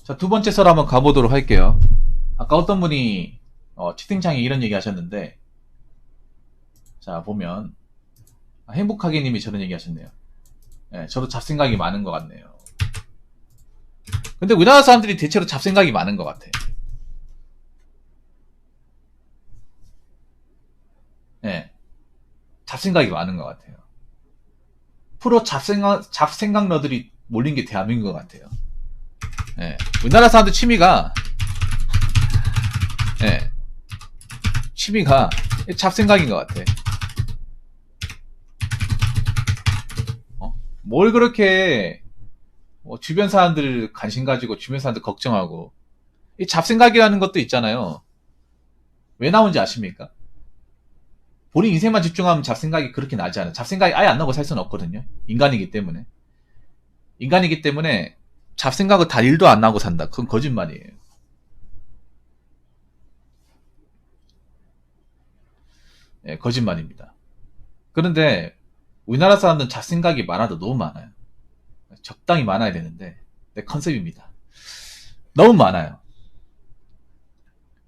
자, 두 번째 설 한번 가보도록 할게요. 아까 어떤 분이 채팅창에 이런 얘기 하셨는데, 자 보면 행복하게님이 저런 얘기 하셨네요. 네, 저도 잡생각이 많은 것 같네요. 근데 우리나라 사람들이 대체로 잡생각이 많은 것 같아. 네, 잡생각이 많은 것 같아요. 프로 잡생각러들이 몰린 게 대한민국 것 같아요. 네, 우리나라 사람들 취미가 네, 취미가 잡생각인 것 같아. 뭘 그렇게 주변 사람들 관심 가지고 주변 사람들 걱정하고 이 잡생각이라는 것도 있잖아요. 왜 나온지 아십니까? 본인 인생만 집중하면 잡생각이 그렇게 나지 않아요. 잡생각이 아예 안 나고 살 수는 없거든요. 인간이기 때문에. 인간이기 때문에 잡생각을 다 일도 안 나고 산다. 그건 거짓말이에요. 예, 거짓말입니다. 그런데 우리나라 사람들은 잡생각이 많아도 너무 많아요. 적당히 많아야 되는데 내 컨셉입니다. 너무 많아요.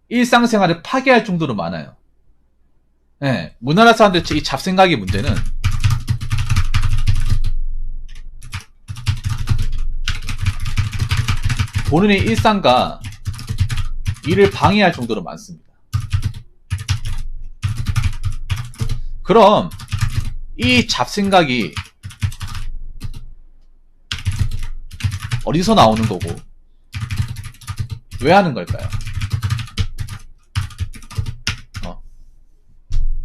일상생활을 파괴할 정도로 많아요. 예, 우리나라 사람들 이 잡생각의 문제는 본인의 일상과 일을 방해할 정도로 많습니다. 그럼 이 잡생각이 어디서 나오는 거고 왜 하는 걸까요?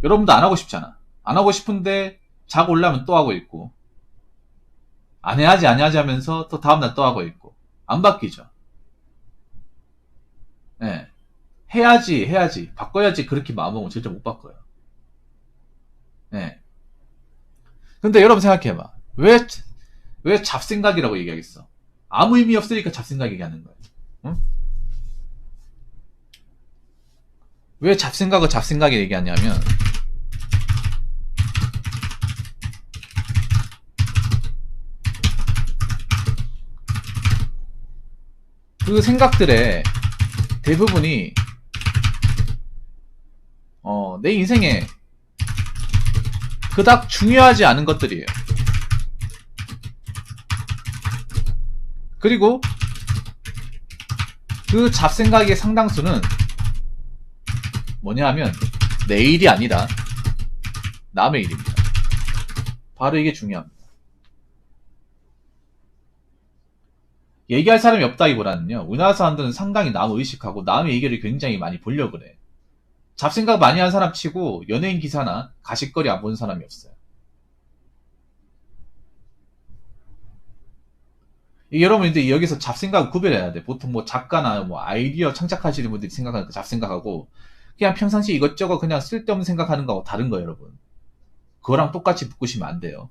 여러분도 안 하고 싶잖아. 안 하고 싶은데 자고 올라면 또 하고 있고 안 해야지 하면서 또 다음날 또 하고 있고 안 바뀌죠. 네. 해야지 바꿔야지 그렇게 마음먹으면 절대 못 바꿔요. 네. 근데 여러분 생각해봐. 왜 잡생각이라고 얘기하겠어? 아무 의미 없으니까 잡생각 얘기하는 거예요. 응? 왜 잡생각을 잡생각에 얘기하냐면 그 생각들의 대부분이 내 인생에 그닥 중요하지 않은 것들이에요. 그리고 그 잡생각의 상당수는 뭐냐 하면 내 일이 아니라 남의 일입니다. 바로 이게 중요합니다. 얘기할 사람이 없다기보다는요, 우리나라 사람들은 상당히 남을 의식하고 남의 얘기를 굉장히 많이 보려고 그래. 잡생각 많이 하는 사람 치고 연예인 기사나 가십거리 안 보는 사람이 없어요. 여러분들 여기서 잡생각을 구별해야 돼. 보통 뭐 작가나 뭐 아이디어 창작하시는 분들이 생각하는 그 잡생각하고 그냥 평상시 이것저것 그냥 쓸데없는 생각하는 거하고 다른 거예요, 여러분. 그거랑 똑같이 묶으시면 안 돼요.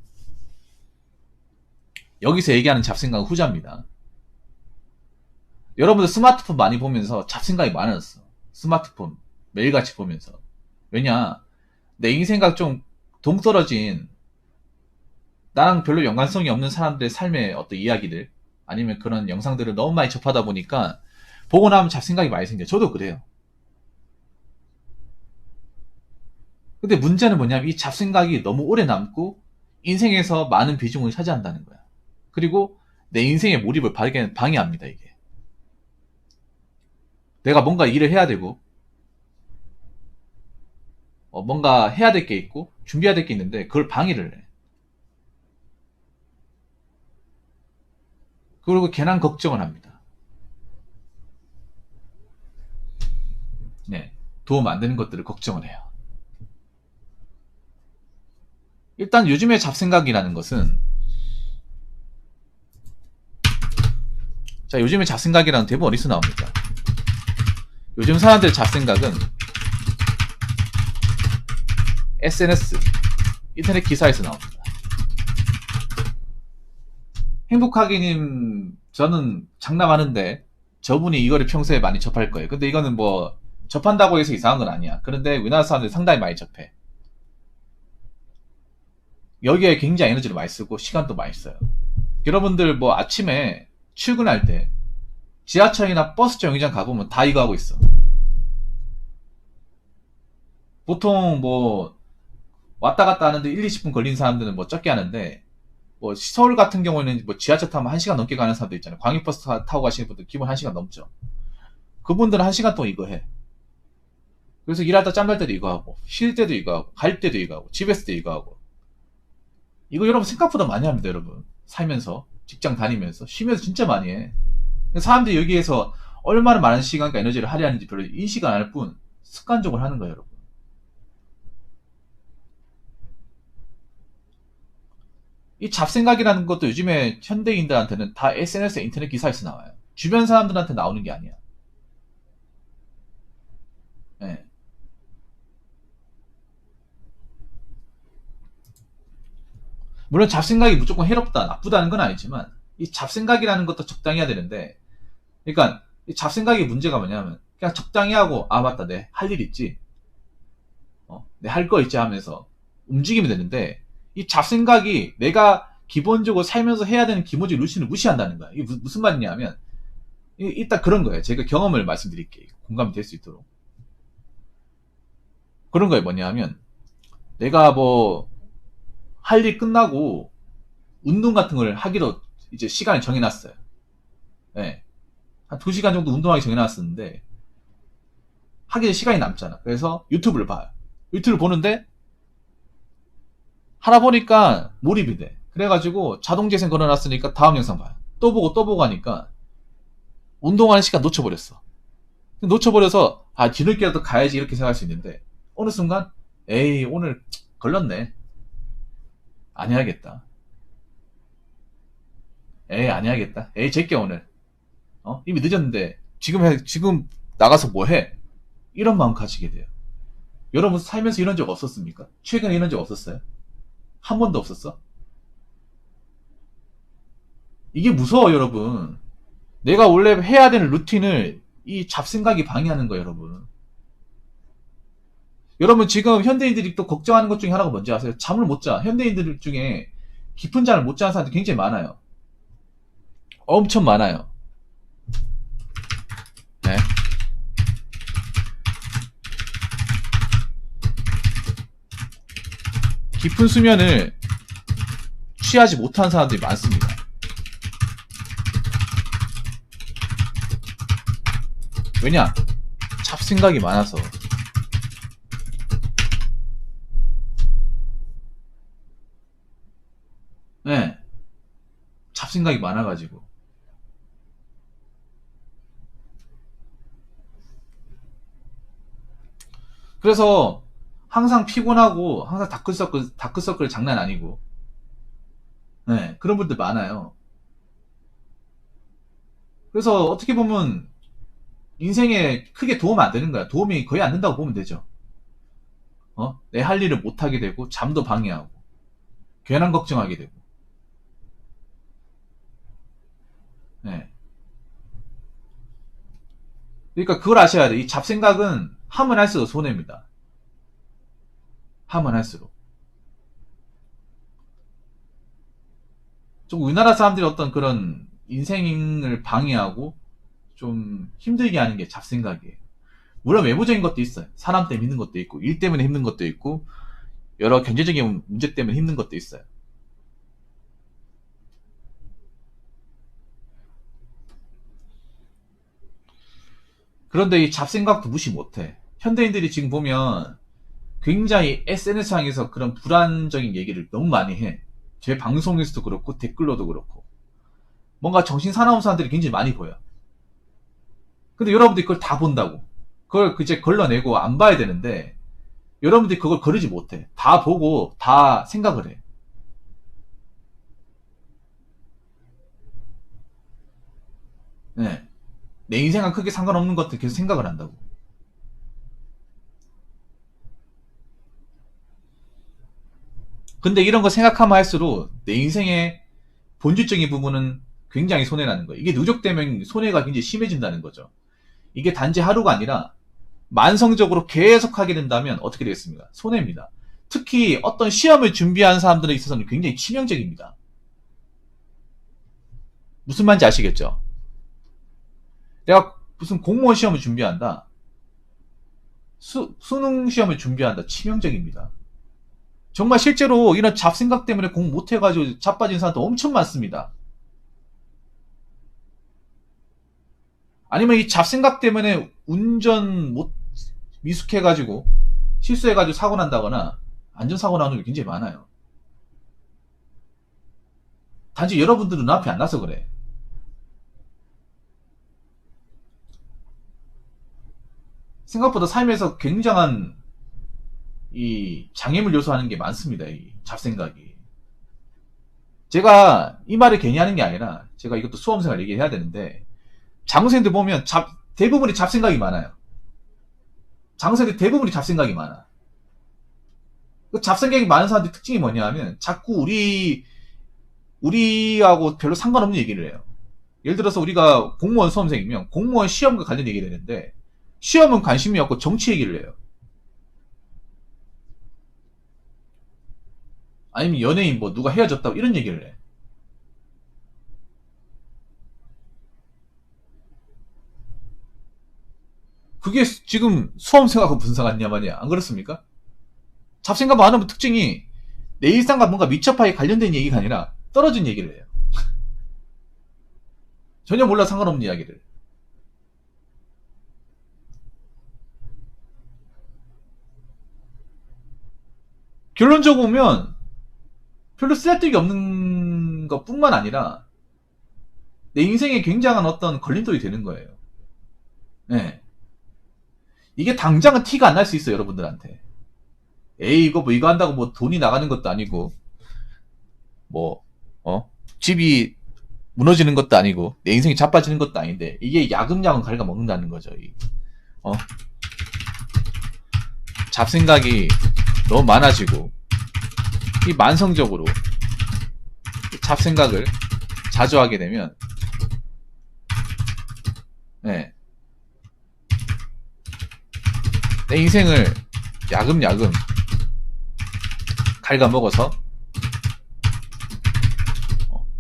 여기서 얘기하는 잡생각은 후자입니다. 여러분들 스마트폰 많이 보면서 잡생각이 많아졌어. 스마트폰 매일같이 보면서. 왜냐, 내 인생과 좀 동떨어진 나랑 별로 연관성이 없는 사람들의 삶의 어떤 이야기들 아니면 그런 영상들을 너무 많이 접하다 보니까 보고 나면 잡생각이 많이 생겨요. 저도 그래요. 근데 문제는 뭐냐면 이 잡생각이 너무 오래 남고 인생에서 많은 비중을 차지한다는 거야. 그리고 내 인생의 몰입을 방해합니다, 이게. 내가 뭔가 일을 해야 되고 뭔가 해야 될 게 있고 준비해야 될 게 있는데 그걸 방해를 해. 그리고 괜한 걱정을 합니다. 네, 도움 안 되는 것들을 걱정을 해요. 일단 요즘의 잡생각이라는 것은 자, 요즘의 잡생각이라는 대부분 어디서 나옵니까? 요즘 사람들의 잡생각은 SNS, 인터넷 기사에서 나옵니다. 행복하게님, 저는 장담하는데 저분이 이거를 평소에 많이 접할 거예요. 근데 이거는 뭐 접한다고 해서 이상한 건 아니야. 그런데 우리나라 사람들이 상당히 많이 접해. 여기에 굉장히 에너지를 많이 쓰고 시간도 많이 써요. 여러분들 뭐 아침에 출근할 때 지하철이나 버스 정류장 가보면 다 이거 하고 있어. 보통 뭐 왔다 갔다 하는데 1, 20분 걸리는 사람들은 뭐 적게 하는데, 뭐 서울 같은 경우에는 뭐 지하철 타면 1시간 넘게 가는 사람도 있잖아요. 광역버스 타고 가시는 분들 기본 1시간 넘죠. 그분들은 1시간 동안 이거 해. 그래서 일하다 짬날 때도 이거 하고, 쉴 때도 이거 하고, 갈 때도 이거 하고, 집에 있을 때 이거 하고. 이거 여러분 생각보다 많이 합니다, 여러분. 살면서, 직장 다니면서, 쉬면서 진짜 많이 해. 사람들이 여기에서 얼마나 많은 시간과 에너지를 할애하는지 별로 인식 안 할 뿐, 습관적으로 하는 거예요, 여러분. 이 잡생각이라는 것도 요즘에 현대인들한테는 다 SNS, 인터넷 기사에서 나와요. 주변 사람들한테 나오는 게 아니야. 예. 물론 잡생각이 무조건 해롭다, 나쁘다는 건 아니지만, 이 잡생각이라는 것도 적당히 해야 되는데, 그러니까 이 잡생각의 문제가 뭐냐면, 그냥 적당히 하고, 아 맞다, 내 할 일 있지, 내 할 거 있지 하면서 움직이면 되는데, 이 잡생각이 내가 기본적으로 살면서 해야 되는 기본적 루틴을 무시한다는 거야. 이게 무슨 말이냐 하면, 일단 그런 거예요. 제가 경험을 말씀드릴게요. 공감이 될 수 있도록. 그런 거예요. 뭐냐 하면, 내가 뭐 할 일 끝나고 운동 같은 걸 하기로 이제 시간을 정해놨어요. 네. 한 2시간 정도 운동하기 정해놨었는데, 하기 전에 시간이 남잖아. 그래서 유튜브를 봐요. 유튜브를 보는데, 하다 보니까 몰입이 돼. 그래가지고 자동재생 걸어놨으니까 다음 영상 봐요. 또 보고 또 보고 하니까 운동하는 시간 놓쳐버렸어. 놓쳐버려서 아 뒤늦게라도 가야지 이렇게 생각할 수 있는데, 어느 순간 에이 오늘 걸렸네, 안 해야겠다, 에이 안 해야겠다, 에이 제껴 오늘, 이미 늦었는데 지금 나가서 뭐 해, 이런 마음 가지게 돼요. 여러분 살면서 이런 적 없었습니까? 최근에 이런 적 없었어요? 한 번도 없었어? 이게 무서워 여러분. 내가 원래 해야 되는 루틴을 이 잡생각이 방해하는 거예요 여러분. 여러분 지금 현대인들이 또 걱정하는 것 중에 하나가 뭔지 아세요? 잠을 못 자. 현대인들 중에 깊은 잠을 못 자는 사람들이 굉장히 많아요. 엄청 많아요. 네. 깊은 수면을 취하지 못하는 사람들이 많습니다. 왜냐? 잡생각이 많아서. 네. 잡생각이 많아가지고. 그래서 항상 피곤하고 항상 다크서클 장난 아니고, 네, 그런 분들 많아요. 그래서 어떻게 보면 인생에 크게 도움 안 되는 거야. 도움이 거의 안 된다고 보면 되죠. 내 할 일을 못 하게 되고, 잠도 방해하고, 괜한 걱정하게 되고. 네. 그러니까 그걸 아셔야 돼. 이 잡생각은 하면 할수록 손해입니다. 하면 할수록. 좀 우리나라 사람들이 어떤 그런 인생을 방해하고 좀 힘들게 하는 게 잡생각이에요. 물론 외부적인 것도 있어요. 사람 때문에 힘든 것도 있고, 일 때문에 힘든 것도 있고, 여러 경제적인 문제 때문에 힘든 것도 있어요. 그런데 이 잡생각도 무시 못해. 현대인들이 지금 보면 굉장히 SNS상에서 그런 불안적인 얘기를 너무 많이 해. 제 방송에서도 그렇고 댓글로도 그렇고 뭔가 정신 사나운 사람들이 굉장히 많이 보여. 근데 여러분들이 그걸 다 본다고. 그걸 이제 걸러내고 안 봐야 되는데, 여러분들이 그걸 거르지 못해. 다 보고 다 생각을 해. 네. 내 인생과 크게 상관없는 것들 계속 생각을 한다고. 근데 이런 거 생각하면 할수록 내 인생의 본질적인 부분은 굉장히 손해나는 거예요. 이게 누적되면 손해가 굉장히 심해진다는 거죠. 이게 단지 하루가 아니라 만성적으로 계속 하게 된다면 어떻게 되겠습니까? 손해입니다. 특히 어떤 시험을 준비하는 사람들에 있어서는 굉장히 치명적입니다. 무슨 말인지 아시겠죠? 내가 무슨 공무원 시험을 준비한다. 수능 시험을 준비한다. 치명적입니다. 정말 실제로 이런 잡생각 때문에 공부 못해가지고 자빠진 사람도 엄청 많습니다. 아니면 이 잡생각 때문에 운전 못 미숙해가지고 실수해가지고 사고 난다거나 안전사고 나는 게 굉장히 많아요. 단지 여러분들은 눈앞에 안 나서 그래. 생각보다 삶에서 굉장한 이 장애물 요소하는 게 많습니다. 이 잡생각이. 제가 이 말을 괜히 하는 게 아니라 제가 이것도 수험생활 얘기해야 되는데 장생들 보면 대부분이 잡생각이 많아요. 장생들 대부분이 잡생각이 많아. 그 잡생각이 많은 사람들 특징이 뭐냐 하면 자꾸 우리하고 별로 상관없는 얘기를 해요. 예를 들어서 우리가 공무원 수험생이면 공무원 시험과 관련 얘기를 했는데 시험은 관심이 없고 정치 얘기를 해요. 아니면 연예인 뭐 누가 헤어졌다고 이런 얘기를 해. 그게 지금 수험생하고 무슨 상관이냐 말이야. 안 그렇습니까? 잡생각 많으면 특징이 내 일상과 뭔가 밀접하게 관련된 얘기가 아니라 떨어진 얘기를 해요. 전혀 몰라 상관없는 이야기를. 결론적으로 보면 별로 쓸데기 없는 것 뿐만 아니라 내 인생에 굉장한 어떤 걸림돌이 되는 거예요. 네. 이게 당장은 티가 안 날 수 있어요, 여러분들한테. 에이, 이거 뭐 이거 한다고 뭐 돈이 나가는 것도 아니고, 뭐, 집이 무너지는 것도 아니고, 내 인생이 자빠지는 것도 아닌데, 이게 야금야금 갉아 먹는다는 거죠. 어? 잡생각이 너무 많아지고, 이 만성적으로 잡생각을 자주 하게 되면, 네. 내 인생을 야금야금 갉아먹어서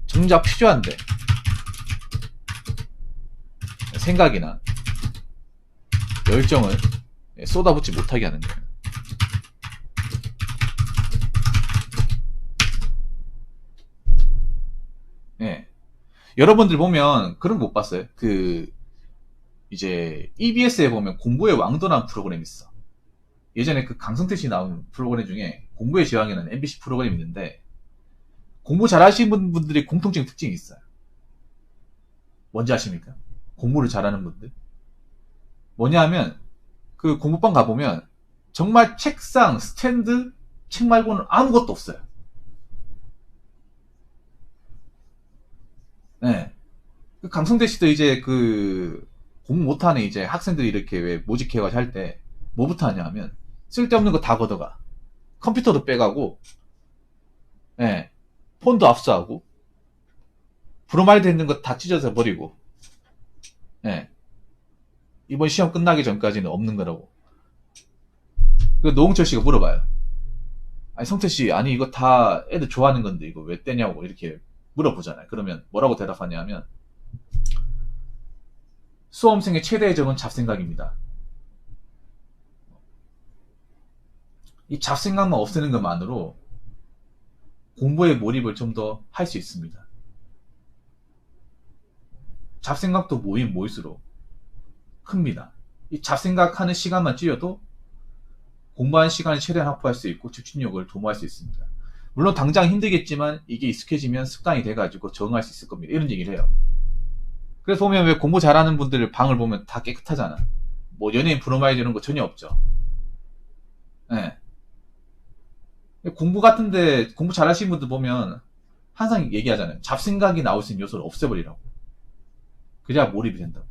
정작 필요한데 생각이나 열정을 쏟아붓지 못하게 하는 거예요. 네. 여러분들 보면 그런 거 못 봤어요? 이제 EBS에 보면 공부의 왕도라는 프로그램이 있어. 예전에 그 강성태 씨 나온 프로그램 중에 공부의 제왕이라는 MBC 프로그램이 있는데 공부 잘하시는 분들이 공통적인 특징이 있어요. 뭔지 아십니까? 공부를 잘하는 분들. 뭐냐 하면 그 공부방 가보면 정말 책상, 스탠드, 책 말고는 아무것도 없어요. 네. 그 강성태 씨도 이제 공부 못하는 이제 학생들이 이렇게 왜 모집해가지고 할 때 뭐부터 하냐 하면 쓸데없는 거 다 걷어가. 컴퓨터도 빼가고, 예, 폰도 압수하고, 브로마이드 있는 거 다 찢어서 버리고, 예, 이번 시험 끝나기 전까지는 없는 거라고. 그 노홍철 씨가 물어봐요. 아니 성태 씨, 아니 이거 다 애들 좋아하는 건데 이거 왜 떼냐고 이렇게 물어보잖아요. 그러면 뭐라고 대답하냐면 수험생의 최대의 적은 잡생각입니다. 이 잡생각만 없애는 것만으로 공부에 몰입을 좀 더 할 수 있습니다. 잡생각도 모이면 모일수록 큽니다. 이 잡생각하는 시간만 줄여도 공부하는 시간을 최대한 확보할 수 있고 집중력을 도모할 수 있습니다. 물론 당장 힘들겠지만 이게 익숙해지면 습관이 돼가지고 적응할 수 있을 겁니다. 이런 얘기를 해요. 그래서 보면 왜 공부 잘하는 분들 방을 보면 다 깨끗하잖아. 뭐 연예인 브로마이드 이런 거 전혀 없죠. 네. 공부 같은데 공부 잘하시는 분들 보면 항상 얘기하잖아요. 잡생각이 나올 수 있는 요소를 없애버리라고. 그래야 몰입이 된다고.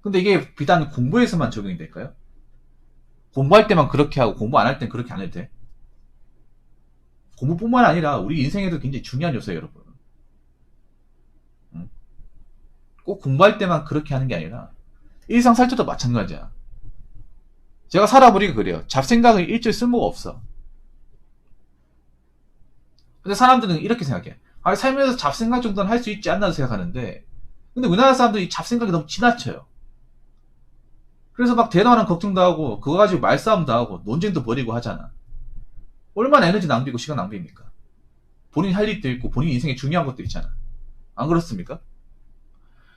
근데 이게 비단 공부에서만 적용이 될까요? 공부할 때만 그렇게 하고 공부 안 할 땐 그렇게 안 해도 돼? 공부뿐만 아니라 우리 인생에도 굉장히 중요한 요소예요, 여러분. 꼭 공부할 때만 그렇게 하는 게 아니라 일상 살 때도 마찬가지야. 제가 살아보니까 그래요. 잡생각은 일절 쓸모가 없어. 근데 사람들은 이렇게 생각해. 아, 살면서 잡생각 정도는 할 수 있지 않나 생각하는데 근데 우리나라 사람들이 잡생각이 너무 지나쳐요. 그래서 막 대단한 걱정도 하고 그거 가지고 말싸움도 하고 논쟁도 벌이고 하잖아. 얼마나 에너지 낭비고 시간 낭비입니까? 본인이 할 일도 있고 본인 인생에 중요한 것도 있잖아. 안 그렇습니까?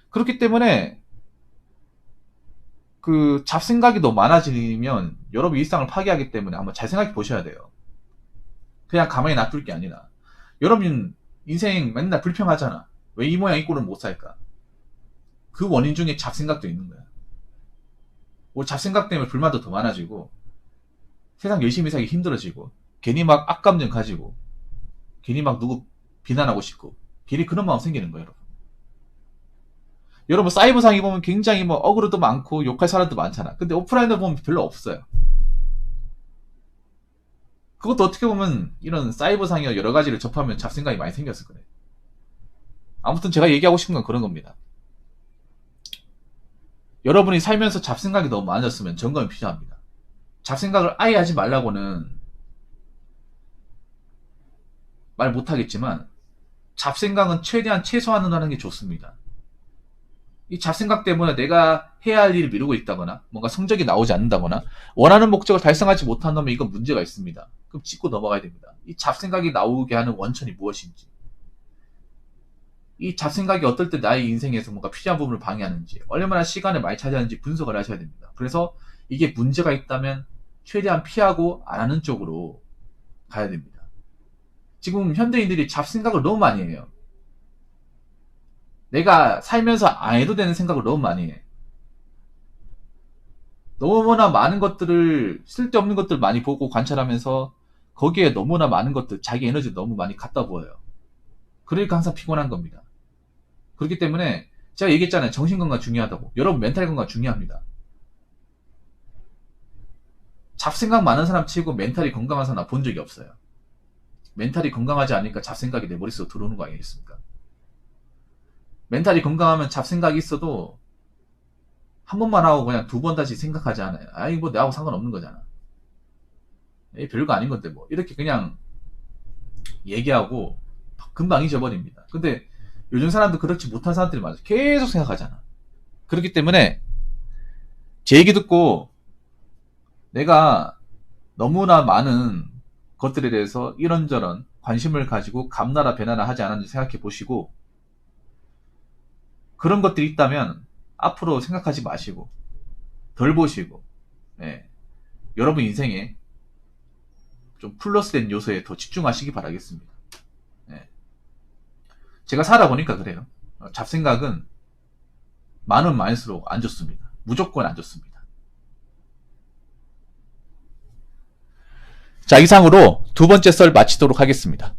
그렇기 때문에 그 잡생각이 너무 많아지면 여러분 일상을 파괴하기 때문에 한번 잘 생각해 보셔야 돼요. 그냥 가만히 놔둘 게 아니라. 여러분 인생 맨날 불평하잖아. 왜 이 모양 이 꼴은 못 살까? 그 원인 중에 잡생각도 있는 거야. 뭐 잡생각 때문에 불만도 더 많아지고 세상 열심히 살기 힘들어지고 괜히 막 악감정 가지고 괜히 막 누구 비난하고 싶고 괜히 그런 마음 생기는 거예요. 여러분 사이버상에 보면 굉장히 뭐 어그로도 많고 욕할 사람도 많잖아. 근데 오프라인으로 보면 별로 없어요. 그것도 어떻게 보면 이런 사이버상이나 여러 가지를 접하면 잡생각이 많이 생겼을 거예요. 아무튼 제가 얘기하고 싶은 건 그런 겁니다. 여러분이 살면서 잡생각이 너무 많아졌으면 점검이 필요합니다. 잡생각을 아예 하지 말라고는 말 못하겠지만 잡생각은 최대한 최소화하는 게 좋습니다. 이 잡생각 때문에 내가 해야 할 일을 미루고 있다거나 뭔가 성적이 나오지 않는다거나 원하는 목적을 달성하지 못한다면 이건 문제가 있습니다. 그럼 짚고 넘어가야 됩니다. 이 잡생각이 나오게 하는 원천이 무엇인지, 이 잡생각이 어떨 때 나의 인생에서 뭔가 필요한 부분을 방해하는지, 얼마나 시간을 많이 차지하는지 분석을 하셔야 됩니다. 그래서 이게 문제가 있다면 최대한 피하고 안 하는 쪽으로 가야 됩니다. 지금 현대인들이 잡생각을 너무 많이 해요. 내가 살면서 안 해도 되는 생각을 너무 많이 해. 너무나 많은 것들을, 쓸데없는 것들 많이 보고 관찰하면서 거기에 너무나 많은 것들, 자기 에너지를 너무 많이 갖다 부어요. 그러니까 항상 피곤한 겁니다. 그렇기 때문에 제가 얘기했잖아요. 정신건강 중요하다고. 여러분 멘탈 건강 중요합니다. 잡생각 많은 사람 치고 멘탈이 건강한 사람 본 적이 없어요. 멘탈이 건강하지 않으니까 잡생각이 내 머릿속으로 들어오는 거 아니겠습니까? 멘탈이 건강하면 잡생각이 있어도 한 번만 하고 그냥 두 번 다시 생각하지 않아요. 아이 뭐 내하고 상관없는 거잖아. 에이, 별거 아닌 건데 뭐 이렇게 그냥 얘기하고 금방 잊어버립니다. 근데 요즘 사람들 그렇지 못한 사람들이 많아요. 계속 생각하잖아. 그렇기 때문에 제 얘기 듣고 내가 너무나 많은 것들에 대해서 이런저런 관심을 가지고 감나라 배나라 하지 않았는지 생각해 보시고, 그런 것들이 있다면 앞으로 생각하지 마시고 덜 보시고, 예, 여러분 인생에 좀 플러스된 요소에 더 집중하시기 바라겠습니다. 예. 제가 살아보니까 그래요. 잡생각은 많으면 많을수록 안 좋습니다. 무조건 안 좋습니다. 자, 이상으로 두 번째 썰 마치도록 하겠습니다.